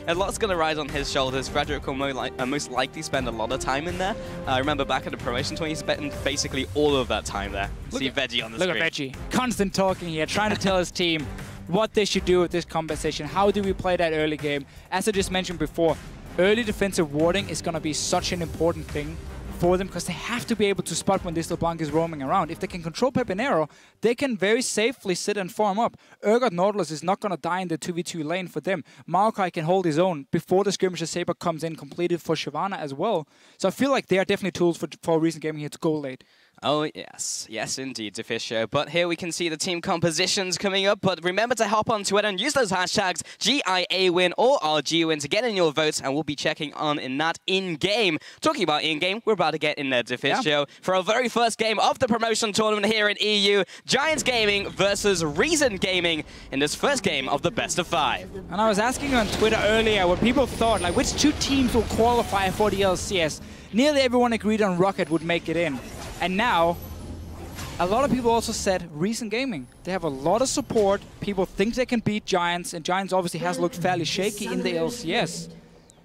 A lot's going to ride on his shoulders. Frederick will most likely spend a lot of time in there. I remember back at the promotion tour, he spent basically all of that time there. See Veggie on the screen. Look at Veggie. Constant talking here, trying to tell his team what they should do with this compensation. How do we play that early game? As I just mentioned before, early defensive warding is going to be such an important thing for them because they have to be able to spot when this LeBlanc is roaming around. If they can control Pepinero, they can very safely sit and farm up. Urgot Nautilus is not going to die in the 2v2 lane for them. Maokai can hold his own before the Skirmisher Saber comes in completed for Shyvana as well. So I feel like they are definitely tools for Recent Gaming here to go late. Oh, yes. Yes, indeed, Deficio. But here we can see the team compositions coming up. But remember to hop on Twitter and use those hashtags GIAWin or RGWin to get in your votes, and we'll be checking on in that in-game. Talking about in-game, we're about to get in there, Deficio, for our very first game of the promotion tournament here in EU. Giants Gaming versus Reason Gaming in this first game of the best of 5. And I was asking on Twitter earlier what people thought, like which two teams will qualify for the LCS. Nearly everyone agreed on Rocket would make it in. And now, a lot of people also said Recent Gaming. They have a lot of support. People think they can beat Giants, and Giants obviously has looked fairly shaky in the LCS.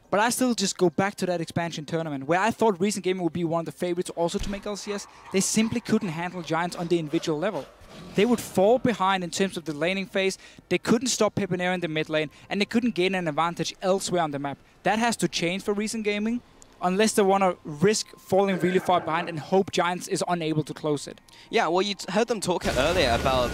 But I still just go back to that expansion tournament, where I thought Recent Gaming would be one of the favorites also to make LCS. They simply couldn't handle Giants on the individual level. They would fall behind in terms of the laning phase. They couldn't stop Pepinero in the mid lane, and they couldn't gain an advantage elsewhere on the map. That has to change for Recent Gaming, unless they want to risk falling really far behind and hope Giants is unable to close it. Yeah, well, you heard them talk earlier about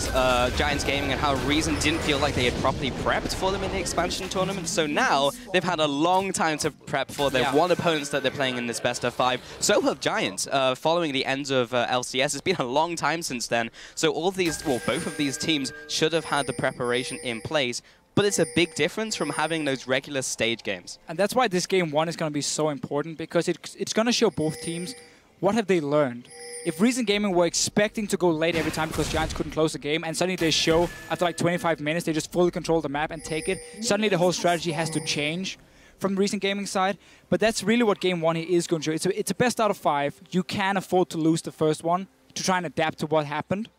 Giants Gaming and how Reason didn't feel like they had properly prepped for them in the expansion tournament. So now they've had a long time to prep for their one opponents that they're playing in this best of 5. So have Giants. Following the end of LCS, it's been a long time since then. So all of these, well, both of these teams should have had the preparation in place. But it's a big difference from having those regular stage games. And that's why this game 1 is going to be so important, because it's going to show both teams what have they learned. If Recent Gaming were expecting to go late every time because Giants couldn't close the game, and suddenly they show after like 25 minutes they just fully control the map and take it, suddenly the whole strategy has to change from the Recent Gaming side. But that's really what game 1 is going to show. It's a best out of 5. You can afford to lose the first one to try and adapt to what happened.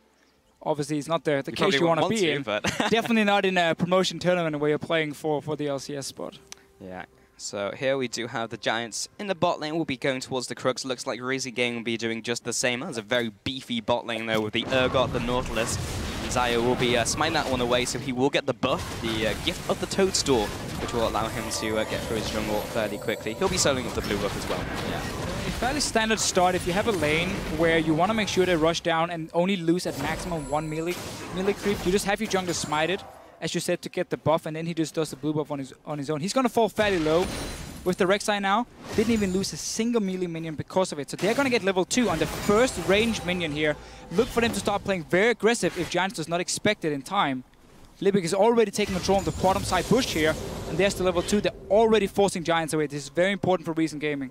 Obviously, it's not the case you want to be in. But definitely not in a promotion tournament where you're playing for the LCS spot. Yeah. So here we do have the Giants in the bot lane. We'll be going towards the Crux. Looks like Recent Gaming will be doing just the same. There's a very beefy bot lane though with the Urgot, the Nautilus. Xayah will be smiting that one away, so he will get the buff, the Gift of the Toadstool, which will allow him to get through his jungle fairly quickly. He'll be soloing up the blue buff as well. Yeah. A fairly standard start. If you have a lane where you want to make sure they rush down and only lose at maximum 1 melee creep, you just have your jungler smite it, as you said, to get the buff, and then he just does the blue buff on his own. He's going to fall fairly low with the Rek'Sai now. Didn't even lose a single melee minion because of it. So they're going to get level 2 on the first ranged minion here. Look for them to start playing very aggressive if Giants does not expect it in time. Libic is already taking control of the bottom side push here, and they're still level 2. They're already forcing Giants away. This is very important for Recent Gaming.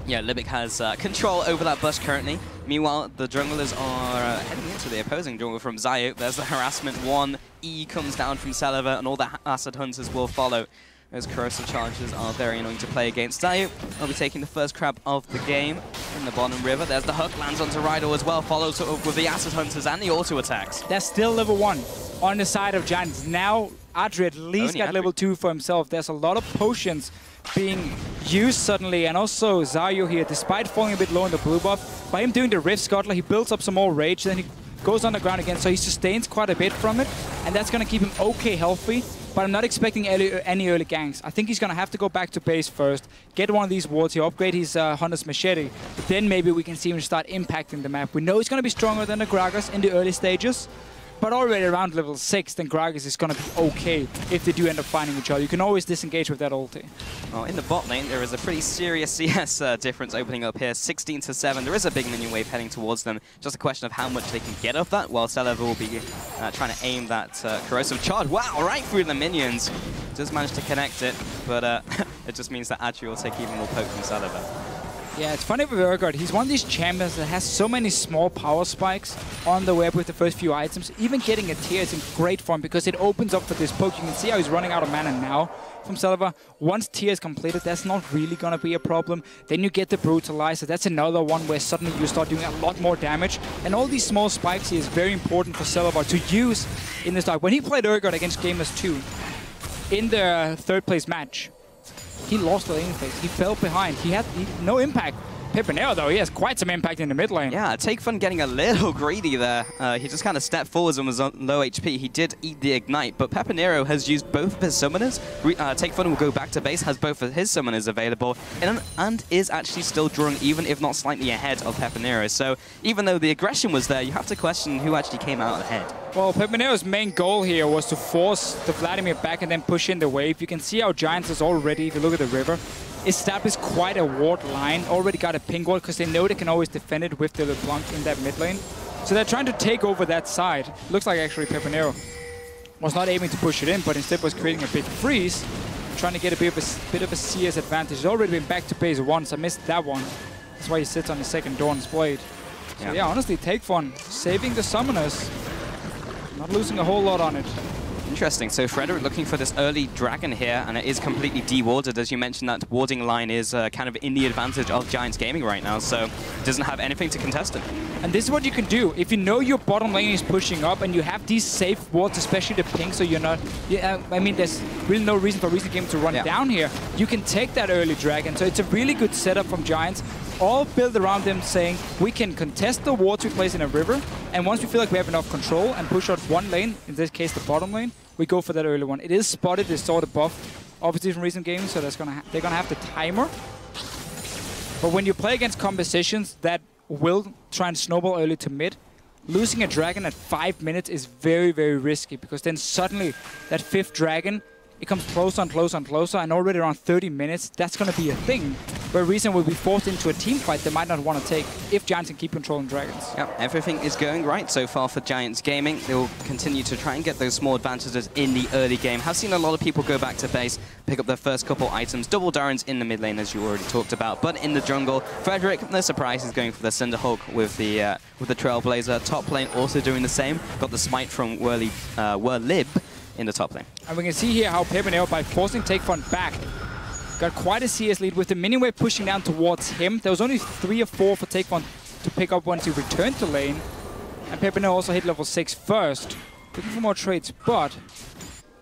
Yeah, Libic has control over that bush currently. Meanwhile, the junglers are heading into the opposing jungle from Xayah. There's the harassment. 1E comes down from Celaver, and all the Acid Hunters will follow. Those corrosive charges are very annoying to play against. Xayah will be taking the first crab of the game in the bottom river. There's the hook, lands onto Rydell as well, follows up with the Acid Hunters and the auto attacks. That's still level 1 on the side of Giants. Now, Adri at least got level 2 for himself. There's a lot of potions being used suddenly, and also Xayah here, despite falling a bit low in the blue buff, by him doing the Rift Scuttler, he builds up some more rage, then he goes underground again, so he sustains quite a bit from it, and that's going to keep him okay healthy. But I'm not expecting any early ganks. I think he's going to have to go back to base first, get one of these wards here, upgrade his Hunter's Machete, but then maybe we can see him start impacting the map. We know he's going to be stronger than the Gragas in the early stages, but already around level 6, then Gragas is going to be okay if they do end up finding each other. You can always disengage with that ulti. Well, in the bot lane, there is a pretty serious CS difference opening up here. 16-7. There is a big minion wave heading towards them. Just a question of how much they can get of that, while Celaver will be trying to aim that corrosive charge. Wow, right through the minions. Does manage to connect it, but it just means that Adri will take even more poke from Celaver. Yeah, it's funny with Urgot. He's one of these champions that has so many small power spikes on the web with the first few items. Even getting a tier is in great form because it opens up for this poke. You can see how he's running out of mana now from Celaver. Once tier is completed, that's not really going to be a problem. Then you get the Brutalizer. That's another one where suddenly you start doing a lot more damage. And all these small spikes here is very important for Celaver to use in this start. When he played Urgot against Gamers 2 in the third place match, he lost the lane phase. He fell behind. He had no impact. Pepenero, though, he has quite some impact in the mid lane. Yeah, Takefun getting a little greedy there. He just kind of stepped forwards and was on low HP. He did eat the Ignite, but Pepenero has used both of his summoners. Takefun will go back to base, has both of his summoners available, and is actually still drawing, even if not slightly ahead of Pepenero. So even though the aggression was there, you have to question who actually came out ahead. Well, Pepenero's main goal here was to force the Vladimir back and then push in the wave. You can see how Giants is already, if you look at the river, established quite a ward line, already got a ping ward because they know they can always defend it with the LeBlanc in that mid lane. So they're trying to take over that side. Looks like actually Pepenero was not aiming to push it in, but instead was creating a big freeze, trying to get a bit of a CS advantage. He's already been back to base once. I missed that one. That's why he sits on the second Dawn's Blade. So yeah, honestly, Takefun saving the summoners. Not losing a whole lot on it. Interesting. So Frederick looking for this early dragon here, and it is completely dewarded. As you mentioned, that warding line is kind of in the advantage of Giants Gaming right now, so it doesn't have anything to contest it. And this is what you can do. If you know your bottom lane is pushing up and you have these safe wards, especially the ping, so you're not... I mean, there's really no reason for Recent Gaming to run down here. You can take that early dragon, so it's a really good setup from Giants. All built around them saying, we can contest the wards we place in a river, and once we feel like we have enough control and push out one lane, in this case the bottom lane, we go for that early one. It is spotted, they saw the buff, obviously from Recent Gaming, so they're gonna have the timer. But when you play against compositions that will try and snowball early to mid, losing a dragon at 5 minutes is very, very risky, because then suddenly that 5th dragon, it comes closer and closer and closer, and already around 30 minutes, that's going to be a thing where Reason will be forced into a team fight they might not want to take if Giants can keep controlling dragons. Yeah, everything is going right so far for Giants Gaming. They will continue to try and get those small advantages in the early game. Have seen a lot of people go back to base, pick up their first couple items. Double Darrens in the mid lane, as you already talked about, but in the jungle, Frederick, no surprise, is going for the Cinderhulk with the Trailblazer. Top lane also doing the same. Got the smite from Werlib in the top lane. And we can see here how Pepenero, by forcing Takefun back, got quite a CS lead with the mini-wave pushing down towards him. There was only 3 or 4 for Takefun to pick up once he returned to lane. And Pepenero also hit level 6 first. Looking for more trades, but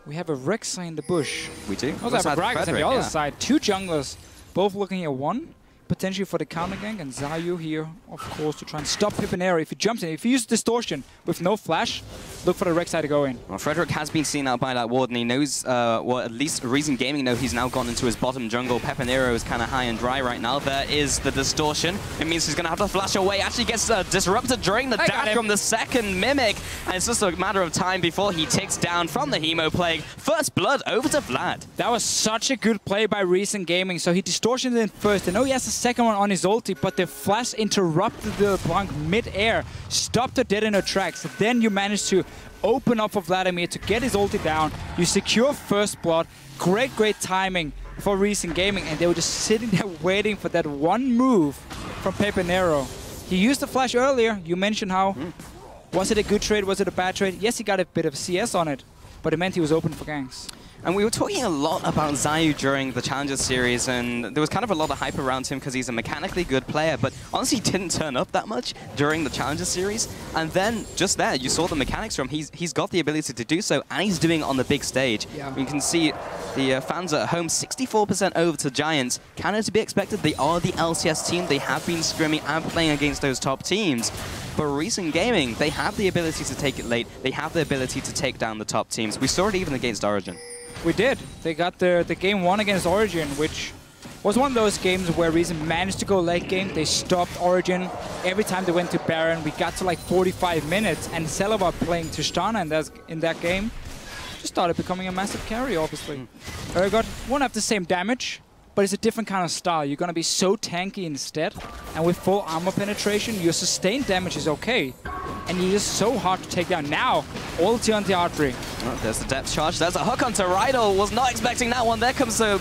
we have a Rek'Sai in the bush. We do. Also have a Gragas on the other side. 2 junglers, both looking at 1. Potentially for the counter gank, and Zayu here, of course, to try and stop Pepenero. If he jumps in, if he uses Distortion with no flash, look for the Rek'Sai to go in. Well, Frederick has been seen out by that ward, and he knows, well, at least Reason Gaming know he's now gone into his bottom jungle. Pepenero is kind of high and dry right now. There is the Distortion. It means he's going to have to flash away. Actually gets disrupted during the dash from the second Mimic, and it's just a matter of time before he takes down from the Hemo Plague. First blood over to Vlad. That was such a good play by Reason Gaming. So he Distortioned in first, and he has a second one on his ulti, but the flash interrupted the Blanc mid-air, stopped her dead in her tracks. Then you managed to open up for Vladimir to get his ulti down. You secure first blood. Great timing for Reason Gaming, and they were just sitting there waiting for that one move from Pepenero. He used the flash earlier. You mentioned how, was it a good trade, was it a bad trade? Yes, he got a bit of CS on it, but it meant he was open for ganks. And we were talking a lot about Zayu during the Challenger Series, and there was kind of a lot of hype around him because he's a mechanically good player, but honestly didn't turn up that much during the Challenger Series. And then, just there, you saw the mechanics from him. He's got the ability to do so, and he's doing it on the big stage. Yeah. You can see the fans at home, 64% over to Giants. Can it be expected? They are the LCS team. They have been scrimming and playing against those top teams. But Recent Gaming, they have the ability to take it late. They have the ability to take down the top teams. We saw it even against Origen. We did. They got the game 1 against Origen, which was one of those games where Reason managed to go late game. They stopped Origen every time they went to Baron. We got to like 45 minutes, and Celabar playing Tristana in that game just started becoming a massive carry, obviously. Urgot won't have the same damage, but it's a different kind of style. You're going to be so tanky instead, and with full armor penetration, your sustained damage is okay. And you're just so hard to take down. Now, ulti on the artery. Oh, there's the depth charge. There's a hook onto Rydal. Was not expecting that one. There comes the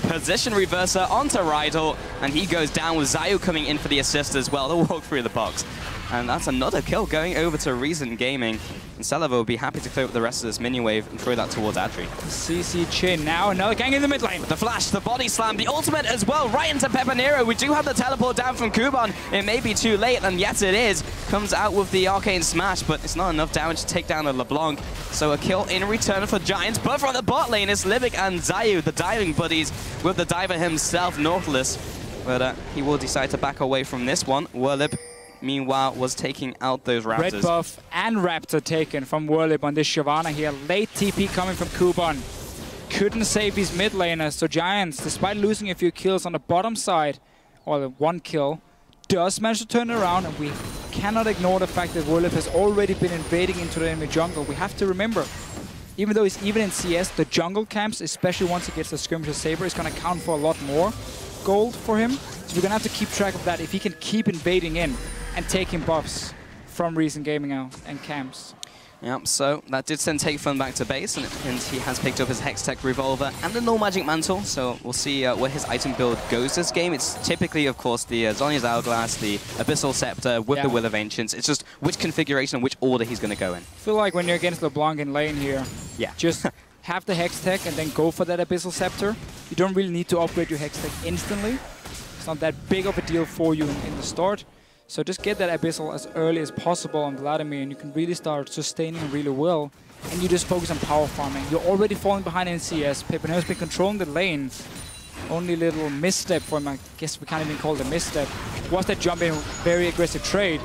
position reverser onto Rydal, and he goes down with Zayu coming in for the assist as well. They'll walk through the box. And that's another kill going over to Reason Gaming. And Celaver will be happy to clear up the rest of this mini wave and throw that towards Adri. CC Chin now, another gang in the mid lane. The flash, the body slam, the ultimate as well, right into Pepanero. We do have the teleport down from Kuban. It may be too late, and yes it is. Comes out with the arcane smash, but it's not enough damage to take down a LeBlanc. So a kill in return for Giants, but from the bot lane is Libic and Zayu, the diving buddies, with the diver himself, Nautilus. But he will decide to back away from this one. Werlip, meanwhile, was taking out those Raptors. Red buff and Raptor taken from Werlip on this Shyvana here. Late TP coming from Kuban. Couldn't save his mid laner, so Giants, despite losing a few kills on the bottom side, or one kill, does manage to turn it around, and we cannot ignore the fact that Werlip has already been invading into the enemy jungle. We have to remember, even though he's even in CS, the jungle camps, especially once he gets the Skirmisher Saber, is going to count for a lot more gold for him. So we're going to have to keep track of that if he can keep invading in and taking buffs from Reason Gaming out and camps. Yep, so that did send Takefun back to base, and he has picked up his Hextech Revolver and the Null Magic Mantle, so we'll see where his item build goes this game. It's typically, of course, the Zhonya's Hourglass, the Abyssal Scepter with the Will of Ancients. It's just which configuration and which order he's going to go in. I feel like when you're against LeBlanc in lane here, just have the Hextech and then go for that Abyssal Scepter. You don't really need to upgrade your Hextech instantly. It's not that big of a deal for you in the start. So just get that Abyssal as early as possible on Vladimir, and you can really start sustaining really well. And you just focus on power farming. You're already falling behind in CS. Pepanero's been controlling the lane. Only little misstep for him, I guess we can't even call it a misstep, was that jump in very aggressive trade.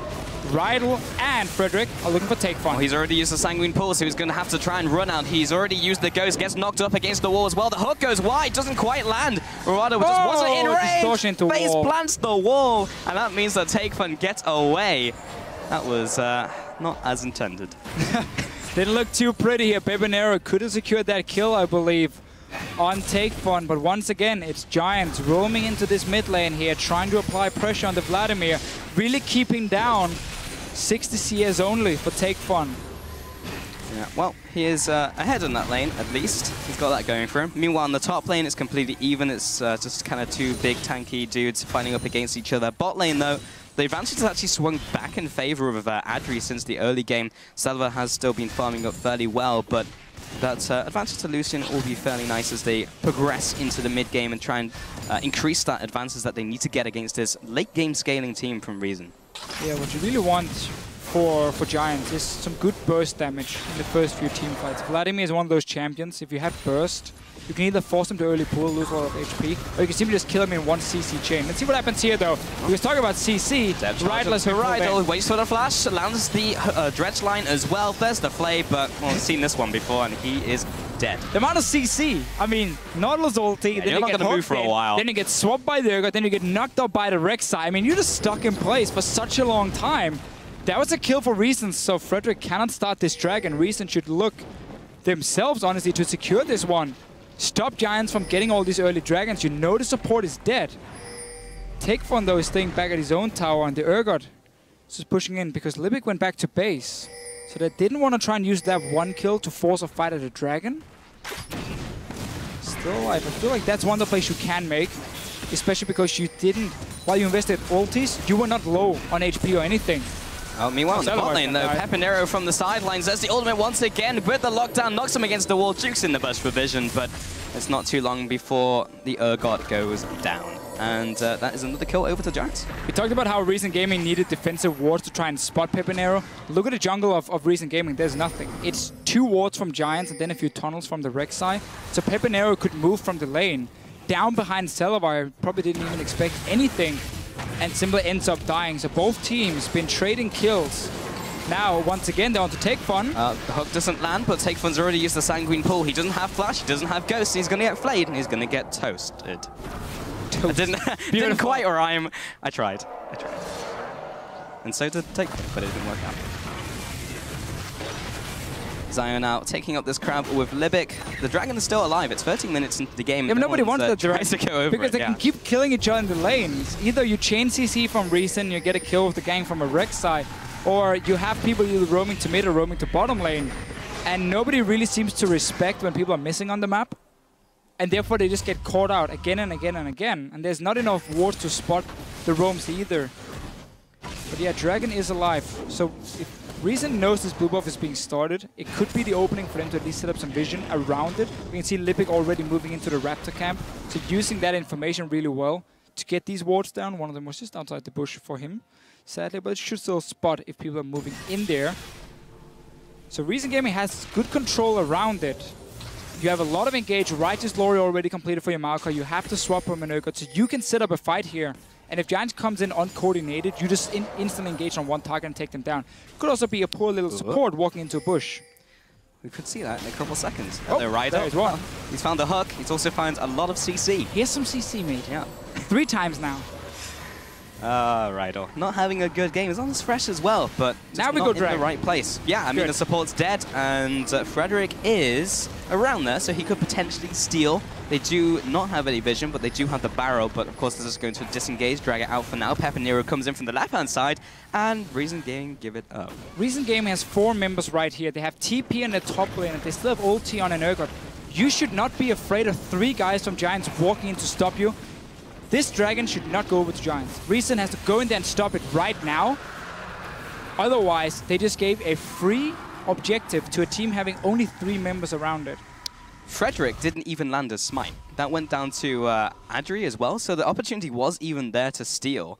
Rydal and Frederick are looking for Takefun. Oh, he's already used the Sanguine Pulse, so he's going to have to try and run out. He's already used the Ghost, gets knocked up against the wall as well. The hook goes wide, doesn't quite land. Rydal just wasn't in range. Face plants the wall, and that means that Takefun gets away. That was not as intended. Didn't look too pretty here. Pepanero could have secured that kill, I believe, on Takefun, but once again, it's Giants roaming into this mid lane here, trying to apply pressure on the Vladimir, really keeping down 60 CS only for Takefun. Yeah, well, he is ahead in that lane, at least. He's got that going for him. Meanwhile, in the top lane, it's completely even. It's just kind of two big tanky dudes fighting up against each other. Bot lane, though, the advantage has actually swung back in favor of Adri since the early game. Celaver has still been farming up fairly well, but that advantage to Lucian will be fairly nice as they progress into the mid game and try and increase that advantage that they need to get against this late game scaling team from Reason. Yeah, what you really want for Giants is some good burst damage in the first few team fights. Vladimir is one of those champions. If you have burst, you can either force him to early pull, lose a lot of HP, or you can simply just kill him in one CC chain. Let's see what happens here, though. We was talking about CC. Rydal waits for the flash, lands the dredge line as well. There's the flay, but we've seen this one before, and he is dead. The amount of CC, I mean, Nautilus ulti, then you're not going to move for a while. Then you get swapped by the Urgot, then you get knocked up by the Rek'Sai. I mean, you're just stuck in place for such a long time. That was a kill for Reason, so Frederick cannot start this dragon. Reason should look themselves, honestly, to secure this one. Stop Giants from getting all these early dragons. You know the support is dead. Takefun, though, is staying back at his own tower, and the Urgot is just pushing in because Libic went back to base. So they didn't want to try and use that one kill to force a fight at a dragon. Still, I feel like that's one of the plays you can make, especially because you didn't, while you invested ultis, you were not low on HP or anything. Oh, meanwhile, in the bot lane, though, Pepanero from the sidelines. There's the ultimate once again with the lockdown, knocks him against the wall, jukes in the bush for vision, but it's not too long before the Urgot goes down. And that is another kill over to Giants. We talked about how Reason Gaming needed defensive wards to try and spot Pepanero. Look at the jungle of Reason Gaming, there's nothing. It's 2 wards from Giants and then a few tunnels from the Rek'Sai. So Pepanero could move from the lane down behind Celaver. Probably didn't even expect anything, and simply ends up dying. So both teams been trading kills. Now, once again, they're on to Takefun. The hook doesn't land, but Takefun's already used the Sanguine Pool. He doesn't have flash, he doesn't have ghost, he's going to get flayed, and he's going to get toasted. I didn't quite rhyme. I tried. And so did Takefun, but it didn't work out. Zion out, taking up this crowd with Libic. The dragon is still alive. It's 13 minutes into the game. Yeah, but nobody wants the dragon to go over because they can keep killing each other in the lanes. Either you chain CC from Reason, you get a kill with the gang from a Rek'Sai, or you have people either roaming to mid or roaming to bottom lane. And nobody really seems to respect when people are missing on the map. And therefore they just get caught out again and again and again. And there's not enough wards to spot the roams either. But But yeah, Dragon is alive. So if Reason knows this blue buff is being started, it could be the opening for them to at least set up some vision around it. We can see Lipic already moving into the Raptor camp. So using that information really well to get these wards down. One of them was just outside the bush for him, sadly, but it should still spot if people are moving in there. So Reason Gaming has good control around it. You have a lot of engage. Righteous Glory already completed for your Maokai. You have to swap from an Urgot, so you can set up a fight here. And if Giants comes in uncoordinated, you just instantly engage on one target and take them down. Could also be a poor little support walking into a bush. We could see that in a couple of seconds. Oh, the Rider. there's one. He's found a hook. He's also found a lot of CC. Here's some CC, mate. Yeah. 3 times now. Rider. Not having a good game. He's on his fresh as well, but now we not go in Dragon. the right place. Yeah, I mean, the support's dead, and Frederick is around there, so he could potentially steal. They do not have any vision, but they do have the barrel, but of course this is going to disengage, drag it out for now. Pepper Nero comes in from the left-hand side, and Reason Gaming give it up. Reason Gaming has 4 members right here. They have TP in the top lane, and they still have ulti on an Urgot. You should not be afraid of 3 guys from Giants walking in to stop you. This Dragon should not go over to Giants. Reason has to go in there and stop it right now. Otherwise, they just gave a free objective to a team having only 3 members around it. Frederick didn't even land a smite. That went down to Adri as well, so the opportunity was even there to steal.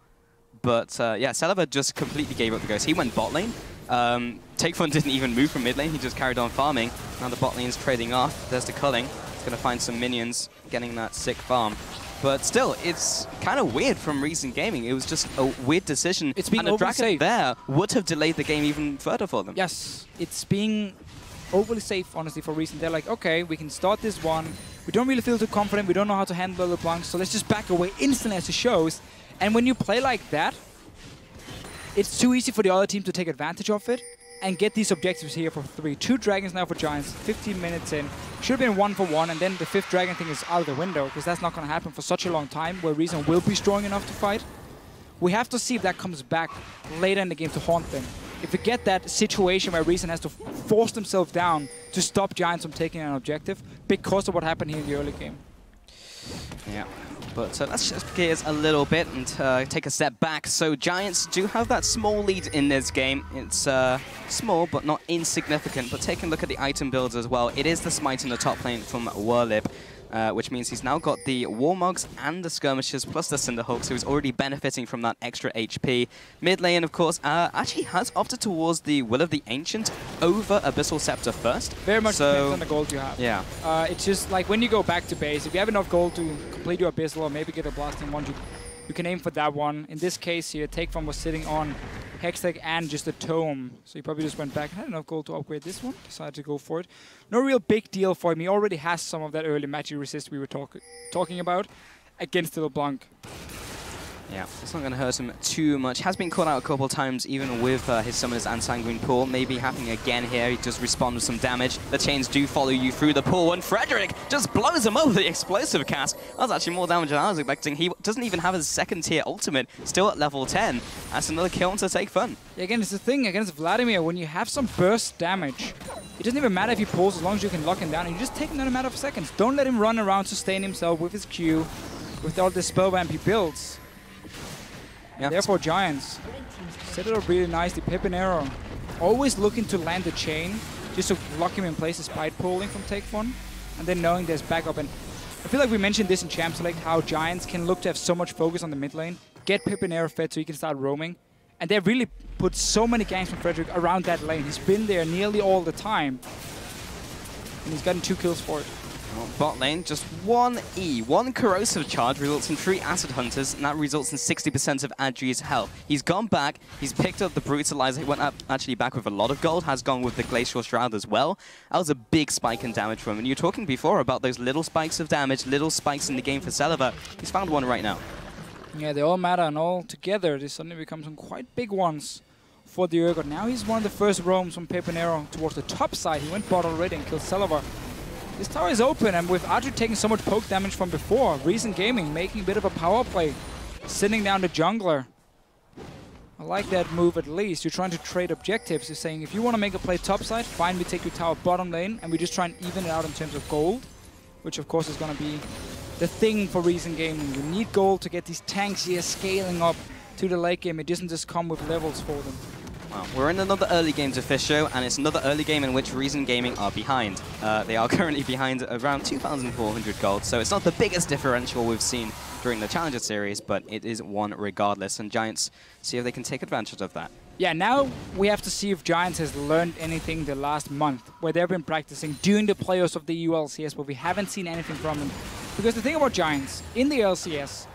But yeah, Celaver just completely gave up the ghost. He went bot lane. Takefun didn't even move from mid lane. He just carried on farming. Now the bot lane's trading off. There's the culling. He's going to find some minions, getting that sick farm. But still, it's kind of weird from Reason Gaming. It was just a weird decision. It's being and a Dragon safe. there would have delayed the game even further for them. Yes, it's being overly safe, honestly, for Reason. They're like, okay, we can start this one. We don't really feel too confident. We don't know how to handle LeBlanc, so let's just back away instantly as it shows. And when you play like that, it's too easy for the other team to take advantage of it and get these objectives here for 3. 2 Dragons now for Giants, 15 minutes in. Should have been 1 for 1, and then the 5th Dragon thing is out of the window, because that's not going to happen for such a long time, where Reason will be strong enough to fight. We have to see if that comes back later in the game to haunt them. If we get that situation where Reason has to force themselves down to stop Giants from taking an objective because of what happened here in the early game. Yeah, but let's just gears a little bit and take a step back. So Giants do have that small lead in this game. It's small, but not insignificant. But taking a look at the item builds as well, it is the smite in the top lane from Werlib. Which means he's now got the Warmogs and the Skirmishers plus the Cinderhawk, so he's already benefiting from that extra HP. Mid lane, of course, actually has opted towards the Will of the Ancient over Abyssal Scepter first. Very much depends on the gold you have. Yeah. It's just like when you go back to base, if you have enough gold to complete your Abyssal or maybe get a Blasting one, you can aim for that one. In this case here, Takefun was sitting on Hextech and just a Tome. So he probably just went back. Had enough gold to upgrade this one. Decided to go for it. No real big deal for him. He already has some of that early magic resist we were talking about against the LeBlanc. Yeah, it's not going to hurt him too much. Has been caught out a couple of times, even with his Summoners and Sanguine Pool. Maybe happening again here. He does respond with some damage. The chains do follow you through the pool, and Frederick just blows him up with the explosive cast. That was actually more damage than I was expecting. He doesn't even have his second tier ultimate, still at level 10. That's another kill to Takefun. Yeah, again, it's the thing against Vladimir, when you have some burst damage, it doesn't even matter if he pulls as long as you can lock him down, and you just take him in a matter of seconds. Don't let him run around, sustain himself with his Q, with all the spell vamp he builds. Yeah. Therefore, Giants set it up really nicely. Pepinero always looking to land the chain, just to lock him in place despite pulling from Takefun, and then knowing there's backup. And I feel like we mentioned this in Champ Select, how Giants can look to have so much focus on the mid lane, get Pepinero fed so he can start roaming, and they really put so many ganks from Frederick around that lane. He's been there nearly all the time, and he's gotten 2 kills for it. Bot lane, just 1 E. 1 corrosive charge results in 3 acid hunters, and that results in 60% of Adri's health. He's gone back, he's picked up the brutalizer, he went up actually back with a lot of gold, has gone with the glacial shroud as well. That was a big spike in damage for him, and you were talking before about those little spikes of damage, little spikes in the game for Celaver. He's found one right now. Yeah, they all matter, and all together they suddenly become some quite big ones for the Urgot. Now he's one of the first roams from Pepinero towards the top side. He went bot already and killed Celaver. This tower is open, and with Adri taking so much poke damage from before, Reason Gaming making a bit of a power play, sitting down the jungler. I like that move at least. You're trying to trade objectives. You're saying, if you want to make a play topside, fine, we take your tower bottom lane, and we just try and even it out in terms of gold, which of course is going to be the thing for Reason Gaming. You need gold to get these tanks here scaling up to the late game. It doesn't just come with levels for them. Well, we're in another early game to Fisho, and it's another early game in which Reason Gaming are behind. They are currently behind around 2,400 gold, so it's not the biggest differential we've seen during the Challenger Series, but it is one regardless, and Giants see if they can take advantage of that. Yeah, now we have to see if Giants has learned anything the last month, where they've been practicing during the playoffs of the ULCS, but we haven't seen anything from them. Because the thing about Giants, in the LCS,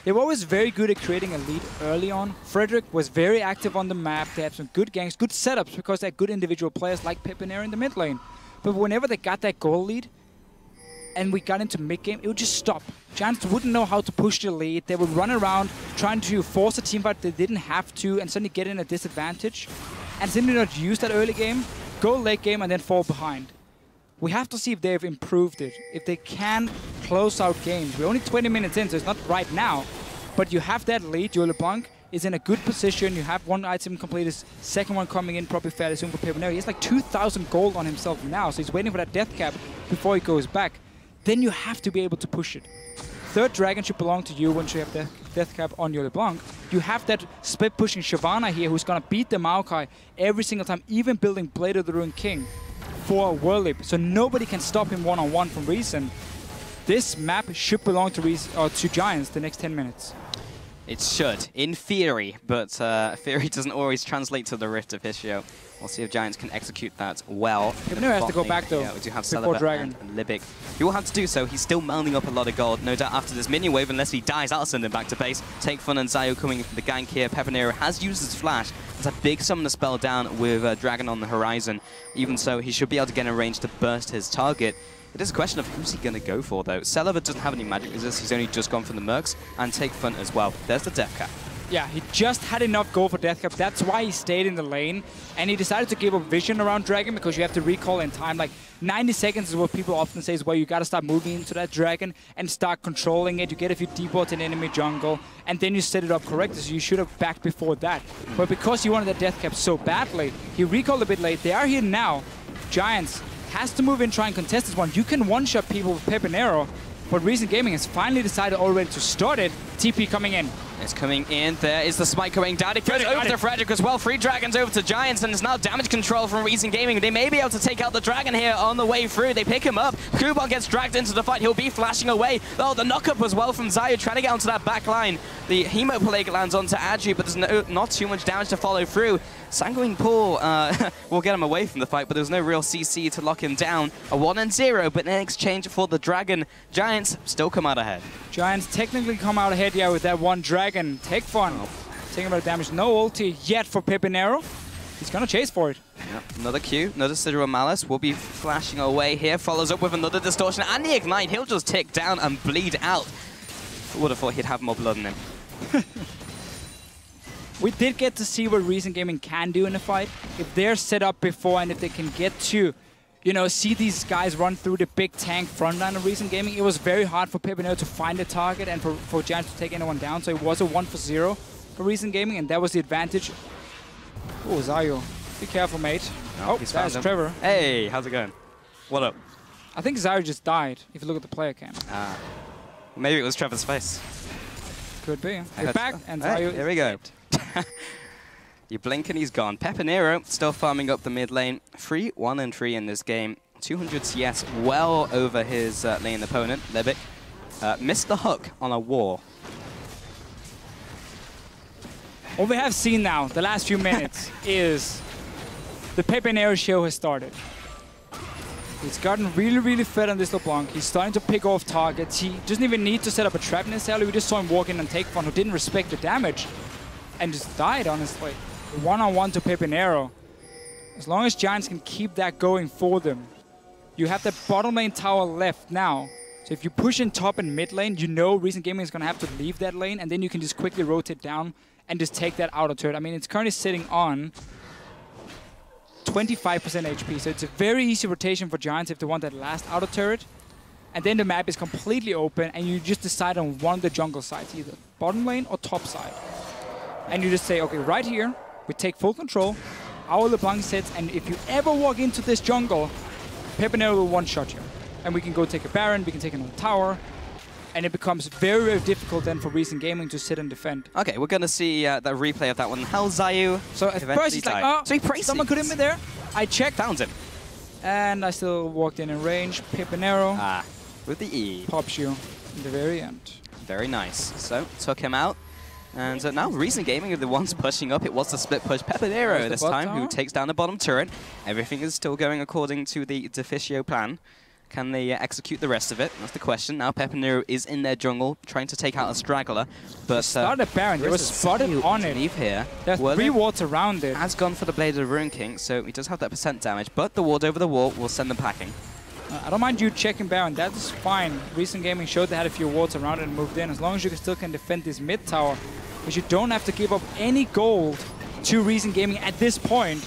they were always very good at creating a lead early on. Frederick was very active on the map. They had some good ganks, good setups, because they had good individual players like Pepinero in the mid lane. But whenever they got that goal lead, and we got into mid-game, it would just stop. Giants wouldn't know how to push the lead. They would run around trying to force a teamfight they didn't have to and suddenly get in a disadvantage. And simply not use that early game, go late game, and then fall behind. We have to see if they've improved it, if they can close out games. We're only 20 minutes in, so it's not right now. But you have that lead. Joe LeBlanc is in a good position. You have one item completed, second one coming in probably fairly soon for Pepinero. He has like 2,000 gold on himself now, so he's waiting for that death cap before he goes back. Then you have to be able to push it. Third dragon should belong to you once you have the death cap on your LeBlanc. You have that split pushing Shyvana here who's going to beat the Maokai every single time, even building Blade of the Ruined King for World Leap. So nobody can stop him one-on-one from Reason. This map should belong to Giants the next 10 minutes. It should, in theory, but theory doesn't always translate to the Rift of Fisho. We'll see if Giants can execute that well. Pepinero has to go back, though, yeah, we do have before Dragon. And Libic. He will have to do so. He's still mounting up a lot of gold. No doubt after this minion wave, unless he dies, that'll send him back to base. Take Fun and Zayu coming in for the gank here. Pepinero has used his flash. It's a big summoner spell down with Dragon on the horizon. Even so, he should be able to get in range to burst his target. It is a question of who's he going to go for, though. Celaver doesn't have any magic resist. He's only just gone for the Mercs. And Take Fun as well. There's the death cap. Yeah, he just had enough gold for death cap. That's why he stayed in the lane. And he decided to give up vision around Dragon because you have to recall in time. Like, 90 seconds is what people often say is where you got to start moving into that Dragon and start controlling it. You get a few depots in enemy jungle, and then you set it up correctly. So you should have backed before that. But because you wanted that death cap so badly, he recalled a bit late. They are here now. Giants has to move in, try and contest this one. You can one-shot people with Pepinero, but Reason Gaming has finally decided already to start it. TP coming in. It's coming in. There is the smite going down. It goes over to Frederick as well. 3 dragons over to Giants, and there's now damage control from Reason Gaming. They may be able to take out the dragon here on the way through. They pick him up. Kuban gets dragged into the fight. He'll be flashing away. Oh, the knock-up as well from Zayu, trying to get onto that back line. The Hemoplague lands onto Aju, but there's not too much damage to follow through. Sanguine Pool will get him away from the fight, but there's no real CC to lock him down. A 1-0, but in exchange for the dragon, Giants still come out ahead. Giants technically come out ahead, yeah, with that one dragon. Take Fun. Taking a bit of damage. No ulti yet for Pepinero. He's going to chase for it. Yep. Another Q, another Sidra Malice will be flashing away here. Follows up with another Distortion and the Ignite. He'll just tick down and bleed out. Would have thought he'd have more blood in him. We did get to see what Reason Gaming can do in the fight. If they're set up before and if they can get to, you know, see these guys run through the big tank frontline of Reason Gaming, it was very hard for Pepinero to find a target and for Giants to take anyone down. So it was a 1-for-0 for Reason Gaming, and that was the advantage. Oh, Zayu. Be careful, mate. Oh, that's Trevor. Hey, how's it going? What up? I think Zayu just died, if you look at the player cam. Maybe it was Trevor's face. Could be. He's back, and Zayu. Here we go. You blink and he's gone. Pepinero still farming up the mid lane. 3-1-3 in this game. 200 CS well over his lane opponent, Libic. Missed the hook on a wall. What we have seen now, the last few minutes, is the Pepinero show has started. He's gotten really, really fed on this LeBlanc. He's starting to pick off targets. He doesn't even need to set up a trap necessarily. We just saw him walk in and take Fun, who didn't respect the damage and just died, honestly. One-on-one to Pepinero. As long as Giants can keep that going for them. You have that bottom lane tower left now. So if you push in top and mid lane, you know Reason Gaming is going to have to leave that lane, and then you can just quickly rotate down and just take that outer turret. I mean, it's currently sitting on 25% HP, so it's a very easy rotation for Giants if they want that last outer turret. And then the map is completely open, and you just decide on one of the jungle sides, either bottom lane or top side. And you just say, okay, right here, we take full control, our LeBlanc sits, and if you ever walk into this jungle, Pepinero will one-shot you. And we can go take a Baron, we can take another tower. And it becomes very, very difficult then for Reason Gaming to sit and defend. Okay, we're going to see the replay of that one. How Zayu So at first he's like, oh, so someone could hit me there. I checked. Found him. And I still walked in range. Pipinero. Ah, with the E. Pops you in the very end. Very nice. So, took him out. And now Reason Gaming are the ones pushing up. It was the split push Pipinero this time, who takes down the bottom turret. Everything is still going according to the Deficio plan. Can they execute the rest of it? That's the question. Now Pipinero is in their jungle, trying to take out a straggler. But started Baron. They were spotted on it. Here. There's 3 wards around it. Has gone for the Blade of the Ruin King, so he does have that percent damage. But the ward over the wall will send them packing. I don't mind you checking Baron. That's fine. Reason Gaming showed they had a few wards around it and moved in. As long as you still can defend this mid tower, because you don't have to give up any gold to Reason Gaming at this point.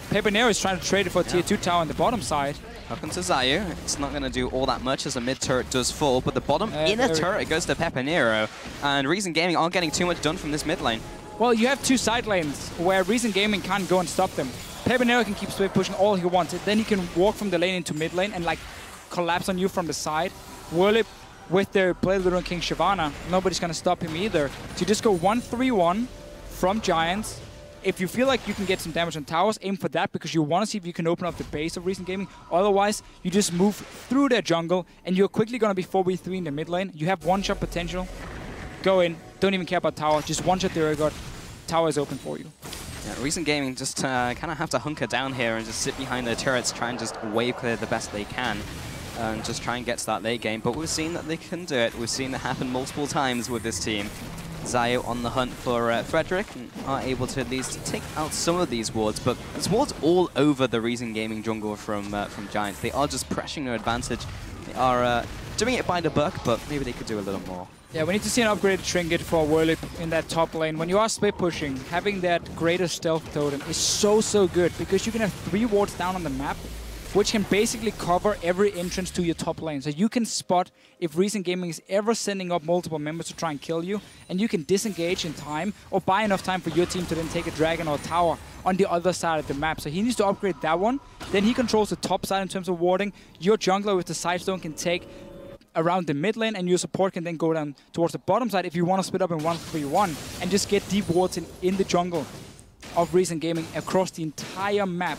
Pipinero is trying to trade it for a tier 2 tower on the bottom side. Welcome to Zayu. It's not going to do all that much as a mid turret does fall, but the bottom inner turret goes to Pipinero, and Reason Gaming aren't getting too much done from this mid lane. Well, you have 2 side lanes where Reason Gaming can't go and stop them. Pipinero can keep split pushing all he wants. Then he can walk from the lane into mid lane and like collapse on you from the side. Whirlip with their Blade of the Ruin King Shyvana, nobody's going to stop him either. So you just go 1-3-1 from Giants. If you feel like you can get some damage on towers, aim for that because you want to see if you can open up the base of Reason Gaming. Otherwise, you just move through their jungle and you're quickly going to be 4v3 in the mid lane. You have one-shot potential. Go in. Don't even care about tower. Just one-shot the Urgot. Tower is open for you. Yeah, Reason Gaming just kind of have to hunker down here and just sit behind their turrets, try and just wave clear the best they can. And just try and get to that late game. But we've seen that they can do it. We've seen it happen multiple times with this team. Zayu on the hunt for Frederick and are able to at least take out some of these wards, but there's wards all over the Reason Gaming jungle from Giants. They are just pressing their advantage. They are doing it by the book, but maybe they could do a little more. Yeah, we need to see an upgraded trinket for Whirlip in that top lane. When you are split pushing, having that greater stealth totem is so good because you can have 3 wards down on the map, which can basically cover every entrance to your top lane. So you can spot if Reason Gaming is ever sending up multiple members to try and kill you, and you can disengage in time or buy enough time for your team to then take a dragon or a tower on the other side of the map. So he needs to upgrade that one. Then he controls the top side in terms of warding. Your jungler with the Sidestone can take around the mid lane, and your support can then go down towards the bottom side if you want to split up in 1-3-1 and just get deep wards in the jungle of Reason Gaming across the entire map.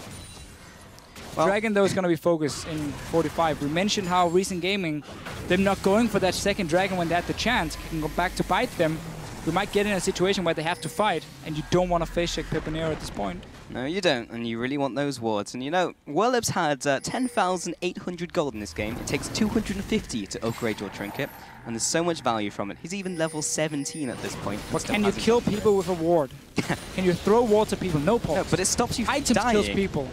Well, Dragon, though, is going to be focused in 45. We mentioned how Reason Gaming, them not going for that second Dragon when they had the chance, can go back to bite them. We might get in a situation where they have to fight, and you don't want to face check Pipinero at this point. No, you don't, and you really want those wards. And you know, Whirlip's had 10,800 gold in this game. It takes 250 to upgrade your trinket, and there's so much value from it. He's even level 17 at this point. But can you kill people with a ward? Can you throw wards at people? No, no, but it stops you from Items dying. Kills people.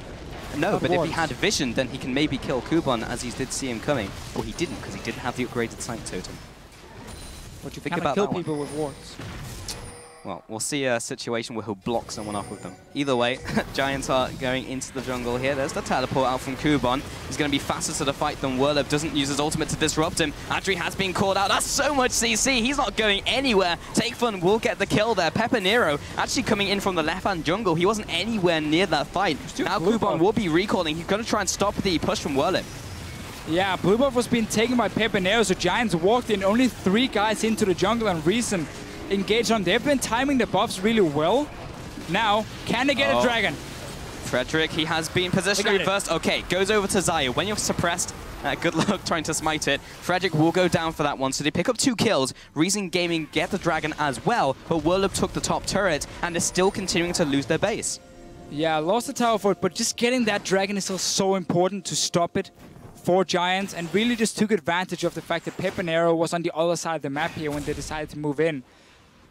No, but if he had vision, then he can maybe kill Kuban as he did see him coming. Or he didn't, because he didn't have the upgraded sight totem. But you think about kill people with wards. Well, we'll see a situation where he'll block someone off with them. Either way, Giants are going into the jungle here. There's the teleport out from Kuban. He's going to be faster to the fight than Whirlip. Doesn't use his ultimate to disrupt him. Adri has been called out. That's so much CC. He's not going anywhere. Take Fun will get the kill there. Pipinero actually coming in from the left-hand jungle. He wasn't anywhere near that fight. Now Kuban will be recalling. He's going to try and stop the push from Whirlip. Yeah, blue buff was being taken by Pipinero, so Giants walked in. Only 3 guys into the jungle, and Reason engaged on. They've been timing the buffs really well. Now, can they get a dragon? Frederick, he has been positioned first. Okay, goes over to Zayu. When you're suppressed, good luck trying to smite it. Frederick will go down for that one, so they pick up 2 kills. Reason Gaming get the dragon as well, but Whirlip took the top turret, and they're still continuing to lose their base. Yeah, lost the tower for it, but just getting that dragon is still so important to stop it for Giants, and really just took advantage of the fact that Pipinero was on the other side of the map here when they decided to move in.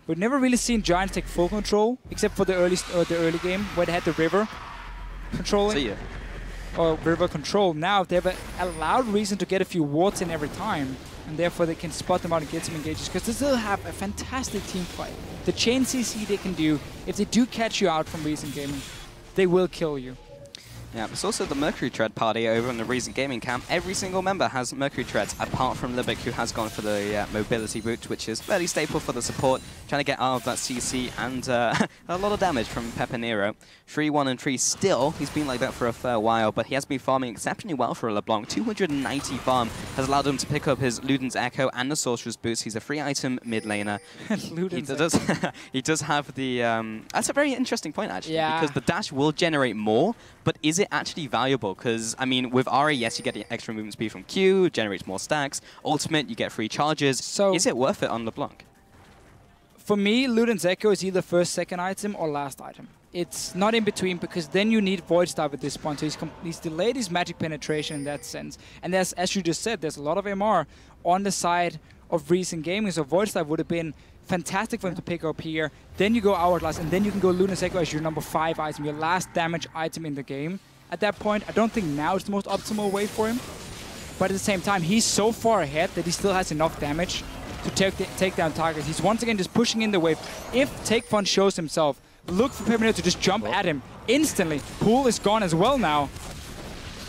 We've never really seen Giants take full control, except for the early game where they had the river controlling. See ya. Or river control. Now they've allowed Reason to get a few wards in every time, and therefore they can spot them out and get some engages, because they still have a fantastic team fight. The chain CC they can do, if they do catch you out from Reason Gaming, they will kill you. Yeah, it's also the Mercury Tread party over in the Recent Gaming camp. Every single member has Mercury Treads, apart from Libic, who has gone for the mobility route, which is fairly staple for the support, trying to get out of that CC and a lot of damage from Pepinero. 3-1 and 3 still. He's been like that for a fair while, but he has been farming exceptionally well for a LeBlanc. 290 farm has allowed him to pick up his Luden's Echo and the Sorcerer's Boots. He's a free-item mid laner. He does have the... that's a very interesting point, actually, because the dash will generate more, but is it actually valuable? Because, I mean, with Ahri, yes, you get the extra movement speed from Q, generates more stacks. Ultimate, you get free charges. So is it worth it on LeBlanc? For me, Luden's Echo is either first, second item or last item. It's not in between, because then you need Void Staff at this point. So he's delayed his magic penetration in that sense. And there's, as you just said, there's a lot of MR on the side of Recent Gaming. So Void Staff would have been fantastic for him to pick up here. Then you go Hourglass, and then you can go Luden's Echo as your number 5 item, your last damage item in the game. At that point, I don't think now is the most optimal way for him. But at the same time, he's so far ahead that he still has enough damage to take down targets. He's once again just pushing in the wave. If Take Fun shows himself, look for Pepinero to just jump at him instantly. Pool is gone as well now.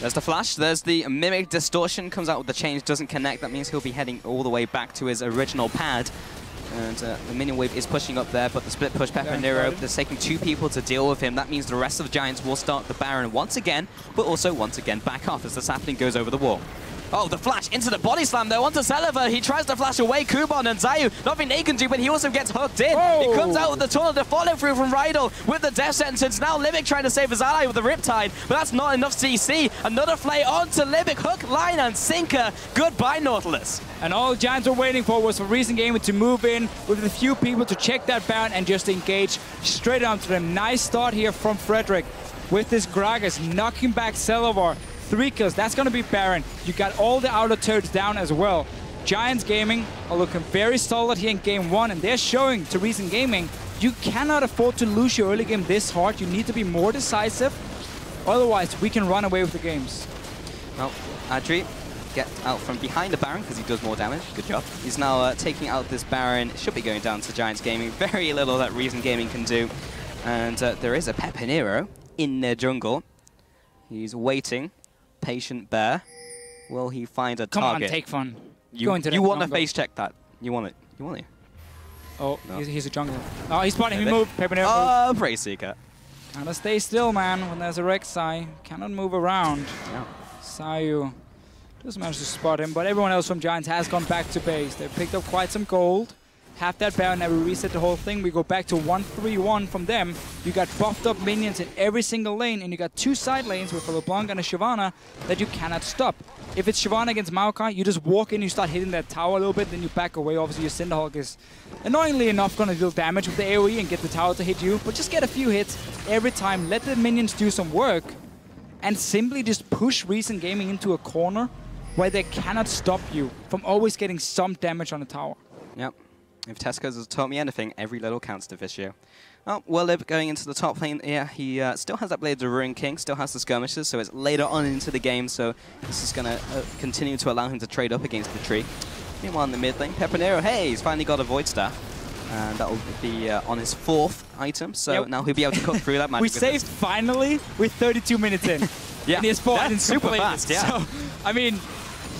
There's the flash, there's the Mimic Distortion, comes out with the change, doesn't connect. That means he'll be heading all the way back to his original pad. And the minion wave is pushing up there, but the split push Pepinero, there's taking 2 people to deal with him. That means the rest of the Giants will start the Baron once again, but also once again back off as the sapling goes over the wall. Oh, the flash into the body slam though onto Celaver. He tries to flash away Kuban and Zayu. Nothing they can do, but he also gets hooked in. He comes out with the tunnel to follow through from Rydell with the death sentence. Now Libic trying to save his ally with the Riptide, but that's not enough CC. Another flay onto Libic. Hook, line, and sinker. Goodbye, Nautilus. And all Giants were waiting for was for Recent Gaming to move in with a few people to check that Baron and just engage straight onto them. Nice start here from Frederick with this Gragas knocking back Celaver. 3 kills, that's going to be Baron. You got all the outer turrets down as well. Giants Gaming are looking very solid here in game 1, and they're showing to Recent Gaming, you cannot afford to lose your early game this hard. You need to be more decisive, otherwise we can run away with the games. Well, Adri gets out from behind the Baron because he does more damage. Good job. He's now taking out this Baron. It should be going down to Giants Gaming. Very little that Recent Gaming can do. And there is a Pepinero in their jungle. He's waiting. Patient bear. Will he find a target? Come on, Take Fun. You want to face check that. You want it. You want it. Oh, no. He's a jungler. Oh, he's spotting. He moved. Pepinero. Oh, Praise Seeker. Gotta stay still, man, when there's a Rek'Sai. Cannot move around. Yeah. Zayu doesn't manage to spot him, but everyone else from Giants has gone back to base. They've picked up quite some gold. Half that Baron, and we reset the whole thing. We go back to 1-3-1 from them. You got buffed up minions in every single lane, and you got 2 side lanes with a LeBlanc and a Shyvana that you cannot stop. If it's Shyvana against Maokai, you just walk in, you start hitting that tower a little bit, then you back away. Obviously, your Cinderhulk is annoyingly enough going to deal damage with the AoE and get the tower to hit you, but just get a few hits every time. Let the minions do some work, and simply just push Recent Gaming into a corner where they cannot stop you from always getting some damage on the tower. Yep. If Tesco's has taught me anything, every little counts to Vishio. Oh, Willib going into the top lane. Yeah, he still has that Blade of the Ruin King, still has the skirmishes, so it's later on into the game, so this is going to continue to allow him to trade up against the tree. Meanwhile, in the mid lane, Pepinero, hey, he's finally got a Void Staff. And that will be on his 4th item, so now he'll be able to cut through that magic. We saved finally with 32 minutes in. Yeah, and he has 4 items super fast, yeah. So, I mean,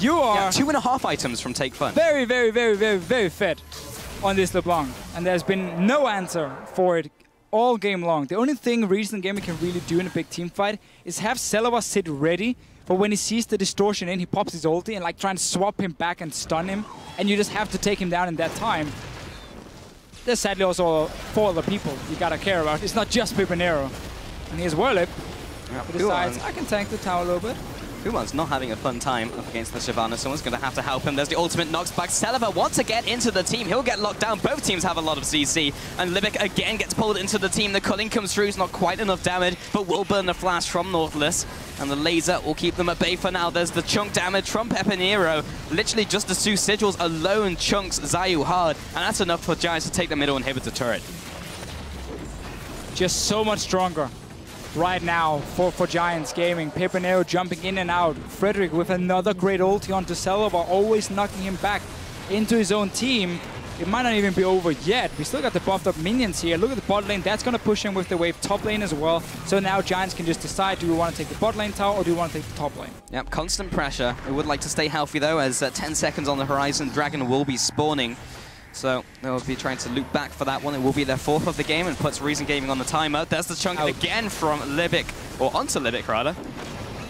you are... 2.5 items from Take Fun. Very, very, very, very, very fit on this LeBlanc, and there's been no answer for it all game long. The only thing Recent Gaming can really do in a big team fight is have Celaver sit ready for when he sees the distortion in, he pops his ulti and like try and swap him back and stun him, and you just have to take him down in that time. There's sadly also 4 other people you gotta care about. It's not just Pepinero. And here's Willib, who decides, I can tank the tower a little bit. Kuman's not having a fun time up against the Shyvana. Someone's going to have to help him. There's the ultimate, knocks back Celaver wants to get into the team. He'll get locked down. Both teams have a lot of CC. And Libic again gets pulled into the team. The culling comes through. It's not quite enough damage, but will burn the flash from Nautilus. And the laser will keep them at bay for now. There's the chunk damage from Pepinero. Literally just the 2 sigils alone chunks Zayu hard. And that's enough for Giants to take the middle inhibitor turret. Just so much stronger right now for Giants Gaming. Pepinero jumping in and out. Frederick with another great ulti onto Celaver, always knocking him back into his own team. it might not even be over yet. We still got the buffed up minions here. Look at the bot lane. That's going to push in with the wave top lane as well. So now Giants can just decide, do we want to take the bot lane tower or do we want to take the top lane? Yep, constant pressure. We would like to stay healthy though, as 10 seconds on the horizon, Dragon will be spawning. So they'll be trying to loop back for that one. It will be their 4th of the game and puts Reason Gaming on the timer. There's the chunk again from Libic, or onto Libic rather.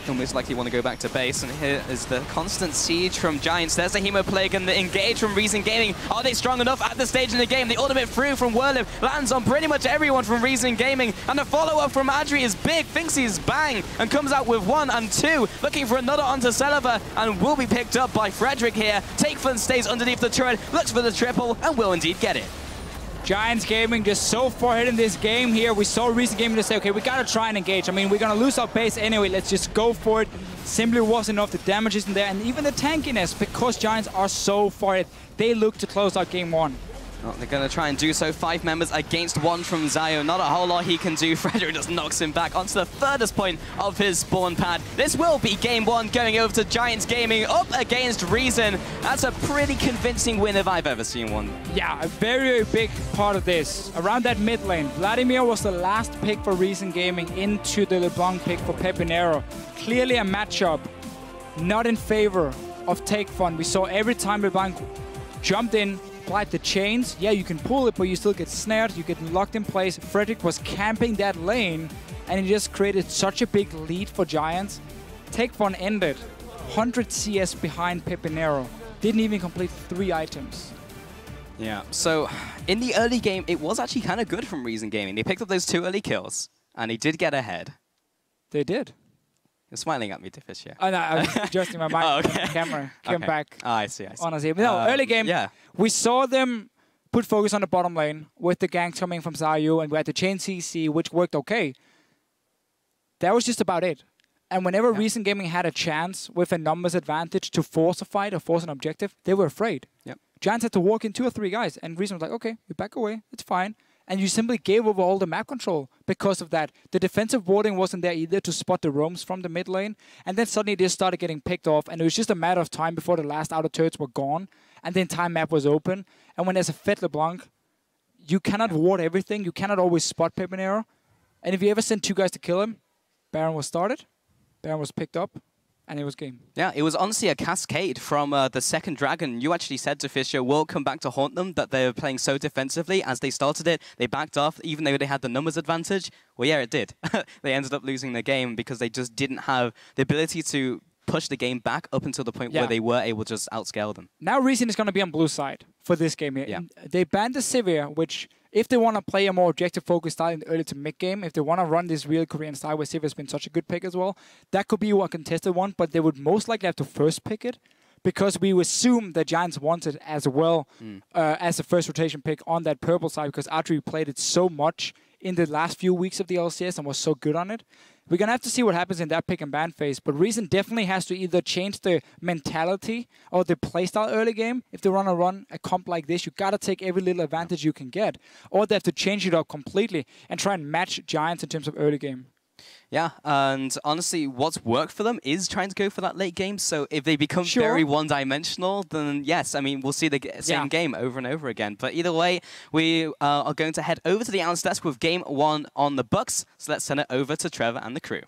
He'll most likely want to go back to base, and here is the constant siege from Giants. There's the Hemoplague and the engage from Reason Gaming. Are they strong enough at this stage in the game? The ultimate through from Whirlib lands on pretty much everyone from Reason Gaming, and the follow-up from Adri is big. Thinks he's bang, and comes out with 1 and 2, looking for another onto Celeber, and will be picked up by Frederick here. Takefun stays underneath the turret, looks for the triple, and will indeed get it. Giants Gaming just so far ahead in this game here. We saw Reason Gaming to say, okay, we got to try and engage. I mean, we're going to lose our base anyway. Let's just go for it. Simply wasn't enough. The damage isn't there. And even the tankiness, because Giants are so far ahead, they look to close out game 1. Well, they're going to try and do so. 5 members against 1 from Zayo. Not a whole lot he can do. Frederick just knocks him back onto the furthest point of his spawn pad. This will be game 1 going over to Giants Gaming up against Reason. That's a pretty convincing win if I've ever seen one. Yeah, a very big part of this. Around that mid lane, Vladimir was the last pick for Reason Gaming into the LeBlanc pick for Pepinero. Clearly a matchup not in favor of Takefun. We saw every time LeBlanc jumped in, applied the chains. Yeah, you can pull it, but you still get snared. You get locked in place. Frederick was camping that lane, and he just created such a big lead for Giants. Takefun ended 100 CS behind Pepinero. Didn't even complete 3 items. Yeah, so in the early game, it was actually kind of good from Reason Gaming. They picked up those 2 early kills, and they did get ahead. They did. You're smiling at me, Diffish, yeah. Oh, no, I was adjusting my mic. Camera came back. Oh, I see, I see. Honestly, but no, early game, we saw them put focus on the bottom lane with the ganks coming from Zayu, and we had the chain CC, which worked okay. That was just about it. And whenever Reason Gaming had a chance with a numbers advantage to force a fight or force an objective, they were afraid. Yep. Giants had to walk in 2 or 3 guys, and Reason was like, okay, you back away, it's fine. And you simply gave over all the map control because of that. The defensive warding wasn't there either to spot the roams from the mid lane. And then suddenly they started getting picked off, and it was just a matter of time before the last outer turrets were gone, and the entire map was open. And when there's a Fed LeBlanc, you cannot ward everything. You cannot always spot Pepinero. And if you ever send 2 guys to kill him, Baron was started, Baron was picked up, and it was game. Yeah, it was honestly a cascade from the second Dragon. You actually said to Fisher, we'll come back to haunt them, that they were playing so defensively. As they started it, they backed off, even though they had the numbers advantage. Well, yeah, it did. They ended up losing the game because they just didn't have the ability to push the game back up until the point where they were able to just outscale them. Now Reason is going to be on blue side for this game here. Yeah. They banned the Sivir, which if they want to play a more objective-focused style in the early to mid-game, if they want to run this real Korean style where Sivir has been such a good pick as well, that could be a contested one, but they would most likely have to first pick it because we assume the Giants want it as well as a first rotation pick on that purple side because Adri played it so much in the last few weeks of the LCS and was so good on it. We're going to have to see what happens in that pick and ban phase, but Reason definitely has to either change the mentality or the playstyle early game. If they want to run a comp like this, you got to take every little advantage you can get, or they have to change it up completely and try and match Giants in terms of early game. Yeah, and honestly, what's worked for them is trying to go for that late game. So if they become very one-dimensional, then yes, I mean, we'll see the same game over and over again. But either way, we are going to head over to the analyst desk with game 1 on the Bucks. So let's send it over to Trevor and the crew.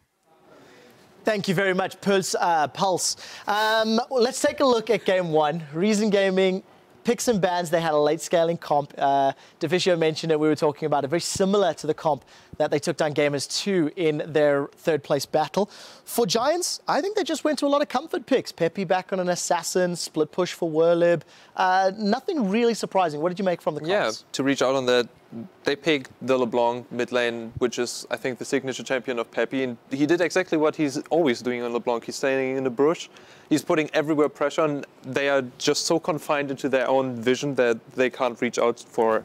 Thank you very much, Pulse. Let's take a look at game 1. Reason Gaming picks and bans. They had a late scaling comp. Deficio mentioned it. We were talking about it. Very similar to the comp that they took down Gamers 2 in their 3rd place battle. For Giants, I think they just went to a lot of comfort picks. Peppy back on an Assassin, split push for Whirlib. Nothing really surprising. What did you make from the comps? Yeah, to reach out on that, they picked the LeBlanc mid lane, which is, I think, the signature champion of Peppy. And he did exactly what he's always doing on LeBlanc. He's staying in the bush. He's putting everywhere pressure, and they are just so confined into their own vision that they can't reach out for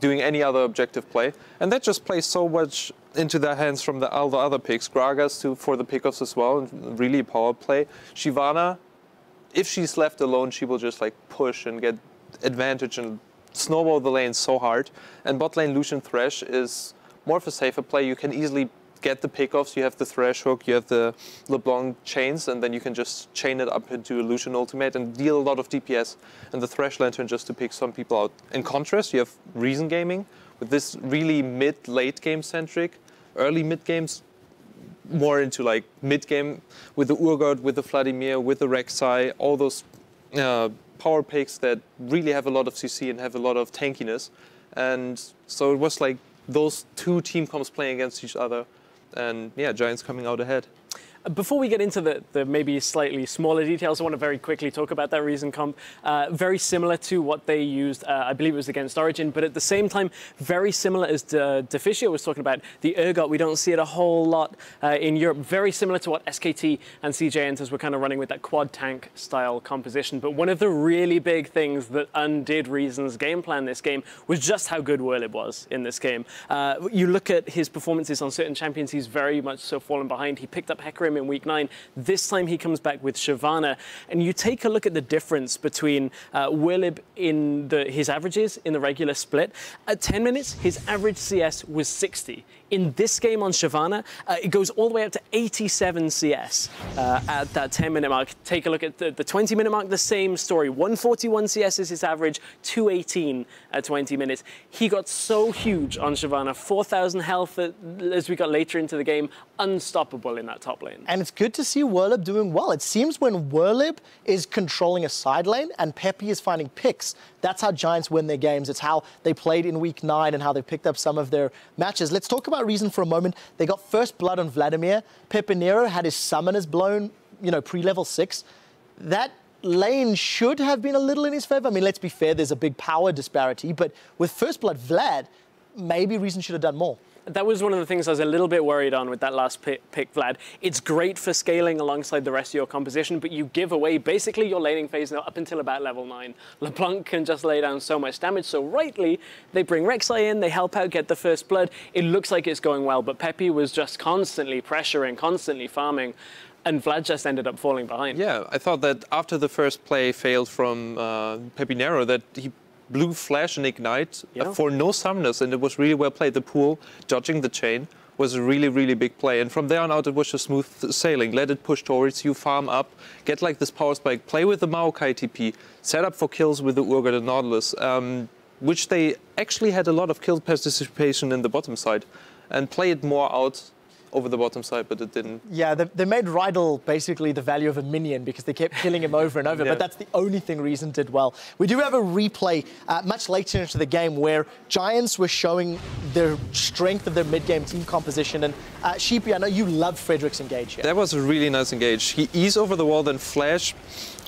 doing any other objective play. And that just plays so much into their hands from all the other picks. Gragas for the pickoffs as well, and really power play. Shyvana, if she's left alone, she will just like push and get advantage and snowball the lane so hard. And bot lane Lucian Thresh is more of a safer play. You can easily get the pickoffs, you have the Thresh hook, you have the LeBlanc chains, and then you can just chain it up into a Lucian ultimate and deal a lot of DPS. And the Thresh Lantern just to pick some people out. In contrast, you have Reason Gaming with this really mid-late game centric, early mid games, more into like mid game with the Urgot, with the Vladimir, with the Rek'Sai, all those power picks that really have a lot of CC and have a lot of tankiness. And so it was like those two team comps playing against each other. And yeah, Giants coming out ahead. Before we get into the maybe slightly smaller details, I want to very quickly talk about that Reason comp. Very similar to what they used, I believe it was against Origin, but at the same time, very similar as Deficio was talking about. The Urgot, we don't see it a whole lot in Europe. Very similar to what SKT and CJ Enters were kind of running with that quad tank style composition. But one of the really big things that undid Reason's game plan this game was just how good Whirlib was in this game. You look at his performances on certain champions, he's very much so fallen behind. He picked up Hecarim in week 9. This time he comes back with Shyvana. And you take a look at the difference between Whirlib in his averages in the regular split. At 10 minutes, his average CS was 60. In this game on Shyvana, it goes all the way up to 87 CS at that 10-minute mark. Take a look at the 20-minute mark, the same story. 141 CS is his average, 218 at 20 minutes. He got so huge on Shyvana, 4,000 health as we got later into the game, unstoppable in that top lane. And it's good to see Whirlib doing well. It seems when Whirlib is controlling a side lane and Peppy is finding picks, that's how Giants win their games. It's how they played in week 9 and how they picked up some of their matches. Let's talk about Reason for a moment. They got first blood on Vladimir. Pepinero had his summoners blown, pre-level 6. That lane should have been a little in his favor. I mean, let's be fair, there's a big power disparity, but with first blood Vlad, maybe Reason should have done more. That was one of the things I was a little bit worried on with that last pick, Vlad. It's great for scaling alongside the rest of your composition, but you give away basically your laning phase now up until about level 9. LeBlanc can just lay down so much damage, so rightly, they bring Rek'Sai in, they help out, get the first blood. It looks like it's going well, but Peppy was just constantly pressuring, constantly farming, and Vlad just ended up falling behind. Yeah, I thought that after the first play failed from Pepinero, that he blew Flash and Ignite for no summoners, and it was really well played. The pool, dodging the chain, was a really, really big play. And from there on out, it was just smooth sailing. Let it push towards you, farm up, get like this power spike, play with the Maokai TP, set up for kills with the Urgot and Nautilus, which they actually had a lot of kill participation in the bottom side, and play it more out over the bottom side, but it didn't. Yeah, they made Rydal basically the value of a minion because they kept killing him over and over, but that's the only thing Reason did well. We do have a replay much later into the game where Giants were showing the strength of their mid-game team composition, and Sheepy, I know you love Frederick's engage here. That was a really nice engage. He eased over the wall, then flash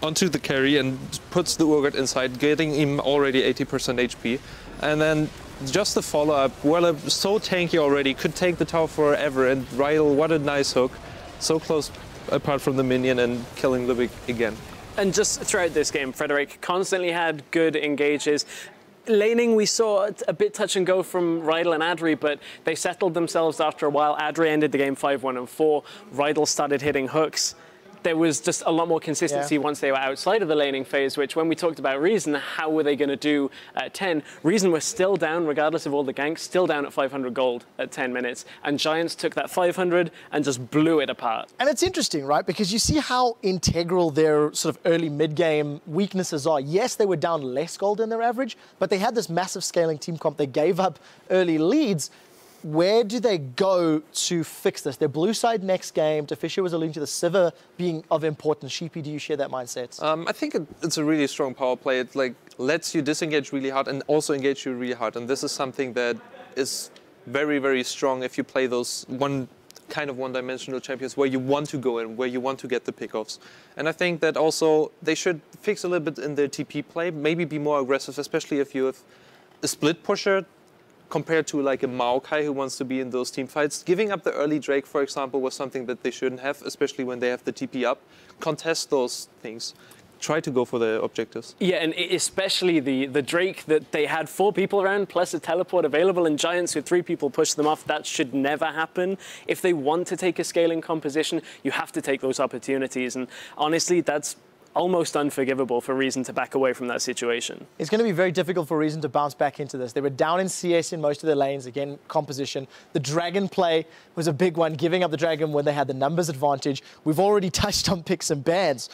onto the carry and puts the Urgot inside, getting him already 80% HP. And then just the follow-up, Whirlib so tanky already, could take the tower forever, and Rydal, what a nice hook. So close apart from the minion and killing the big again. And just throughout this game, Frederick constantly had good engages. Laning, we saw a bit touch and go from Rydal and Adri, but they settled themselves after a while. Adri ended the game 5-1 and 4. Rydal started hitting hooks. There was just a lot more consistency once they were outside of the laning phase, which when we talked about Reason, how were they going to do at 10? Reason was still down, regardless of all the ganks, still down at 500 gold at 10 minutes. And Giants took that 500 and just blew it apart. And it's interesting, right? Because you see how integral their sort of early mid-game weaknesses are. Yes, they were down less gold than their average, but they had this massive scaling team comp. They gave up early leads. Where do they go to fix this? Their blue side next game. Deficio was alluding to the Sivir being of importance. Sheepy, do you share that mindset? I think it's a really strong power play. It like lets you disengage really hard and also engage you really hard. And this is something that is very, very strong if you play those one-dimensional champions where you want to go in, where you want to get the pickoffs. And I think that also they should fix a little bit in their TP play, maybe be more aggressive, especially if you have a split pusher compared to like a Maokai who wants to be in those team fights. Giving up the early Drake, for example, was something that they shouldn't have, especially when they have the TP up. Contest those things. Try to go for the objectives. Yeah, and especially the Drake that they had 4 people around, plus a teleport available, and Giants with 3 people push them off. That should never happen. If they want to take a scaling composition, you have to take those opportunities. And honestly, that's almost unforgivable for Reason to back away from that situation. It's going to be very difficult for Reason to bounce back into this. They were down in CS in most of their lanes. Again, composition. The Dragon play was a big one, giving up the Dragon when they had the numbers advantage. We've already touched on picks and bans.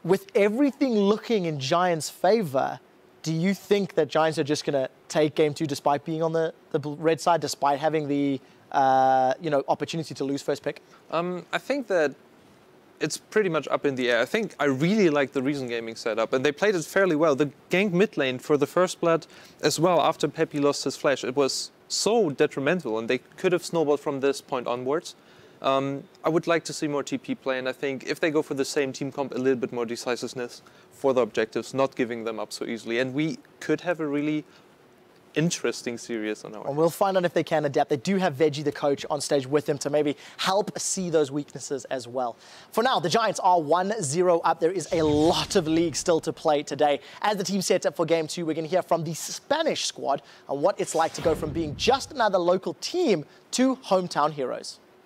With everything looking in Giants' favor, do you think that Giants are just going to take Game 2 despite being on the red side, despite having the opportunity to lose first pick? I think that it's pretty much up in the air. I really like the Reason Gaming setup, and they played it fairly well. The gank mid lane for the first blood as well, after Peppy lost his flash, it was so detrimental, and they could have snowballed from this point onwards. I would like to see more TP play, and I think if they go for the same team comp, a little bit more decisiveness for the objectives, not giving them up so easily. And we could have a really interesting series on our hands. And we'll find out if they can adapt. They do have Veggie, the coach, on stage with them to maybe help see those weaknesses as well. For now, the Giants are 1-0 up. There is a lot of league still to play today. As the team sets up for Game 2, we're going to hear from the Spanish squad on what it's like to go from being just another local team to hometown heroes.